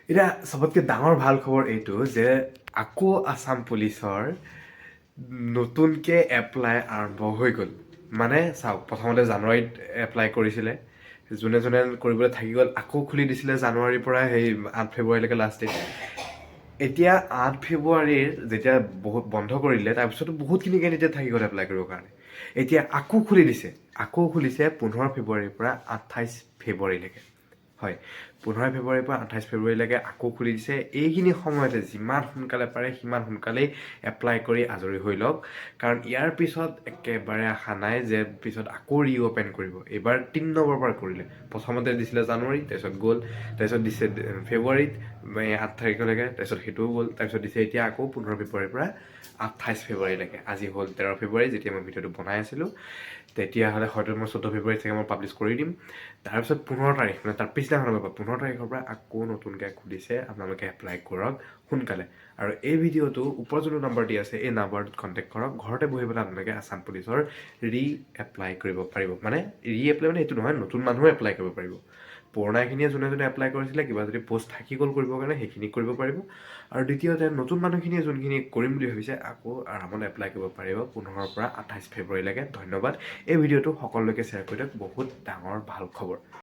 এতিয়া চবতকৈ ডাঙৰ ভাল খবৰ এইটো যে আকৌ আছাম পুলিচৰ নতুনকৈ এপ্লাই আৰম্ভ হৈ গ'ল। মানে চাওক, প্ৰথমতে জানুৱাৰীত এপ্লাই কৰিছিলে, যোনে যোনে কৰিবলৈ থাকি গ'ল আকৌ খুলি দিছিলে জানুৱাৰীৰ পৰা সেই 8 ফেব্ৰুৱাৰীলৈকে লাষ্ট ডেট। এতিয়া 8 ফেব্ৰুৱাৰীৰ যেতিয়া বহুত বন্ধ কৰি দিলে, তাৰপিছতো বহুতখিনি কেণ্ডিডেট থাকি গ'ল এপ্লাই কৰিবৰ কাৰণে। এতিয়া আকৌ খুলি দিছে, আকৌ খুলিছে 15 ফেব্ৰুৱাৰীৰ পৰা 28 ফেব্ৰুৱাৰীলৈকে। হয়, 15 ফেব্ৰুৱাৰীৰ পৰা 28 ফেব্ৰুৱাৰীলৈকে আকৌ খুলি দিছে। এইখিনি সময়তে যিমান সোনকালে পাৰে সিমান সোনকালেই এপ্লাই কৰি আজৰি হৈ লওক, কাৰণ ইয়াৰ পিছত একেবাৰে আশা নাই যে পিছত আকৌ ৰিঅ'পেন কৰিব। এইবাৰ 3 নম্বৰৰ পৰা কৰিলে। প্ৰথমতে দিছিলে জানুৱাৰী, তাৰপিছত গ'ল, তাৰপিছত দিছে ফেব্ৰুৱাৰীত 8 তাৰিখলৈকে, তাৰপিছত সেইটোও গ'ল, তাৰপিছত দিছে এতিয়া আকৌ 15 ফেব্ৰুৱাৰীৰ পৰা 28 ফেব্ৰুৱাৰীলৈকে। আজি হ'ল 13 ফেব্ৰুৱাৰী, যেতিয়া মই ভিডিঅ'টো বনাই আছিলোঁ। তেতিয়াহ'লে হয়তো মই 14 ফেব্ৰুৱাৰীত চাগে মই পাব্লিছ কৰি দিম। তাৰপিছত 15 তাৰিখ, মানে তাৰ পিছদিনাখনৰ পৰা 15 তাৰিখৰ পৰা আকৌ নতুনকৈ খুলিছে। আপোনালোকে এপ্লাই কৰক সোনকালে। আৰু এই ভিডিঅ'টো ওপৰত যোনটো নাম্বাৰ দি আছে, এই নাম্বাৰটোত কণ্টেক্ট কৰক। ঘৰতে বহি পেলাই আপোনালোকে আছাম পুলিচৰ এপ্লাই কৰিব পাৰিব। মানে এপ্লাই মানে এইটো নহয়, নতুন মানুহো এপ্লাই কৰিব পাৰিব। পুৰণাখিনিয়ে যোনে যোনে এপ্লাই কৰিছিলে, কিবা যদি পষ্ট থাকি গ'ল কৰিবৰ কাৰণে, সেইখিনি কৰিব পাৰিব। আৰু দ্বিতীয়তে নতুন মানুহখিনিয়ে যোনখিনি কৰিম বুলি ভাবিছে, আকৌ আৰামত এপ্লাই কৰিব পাৰিব 15ৰ পৰা 28 ফেব্ৰুৱাৰীলৈকে। ধন্যবাদ। এই ভিডিঅ'টো সকলোলৈকে শ্বেয়াৰ কৰি দিয়ক। বহুত ডাঙৰ ভাল খবৰ।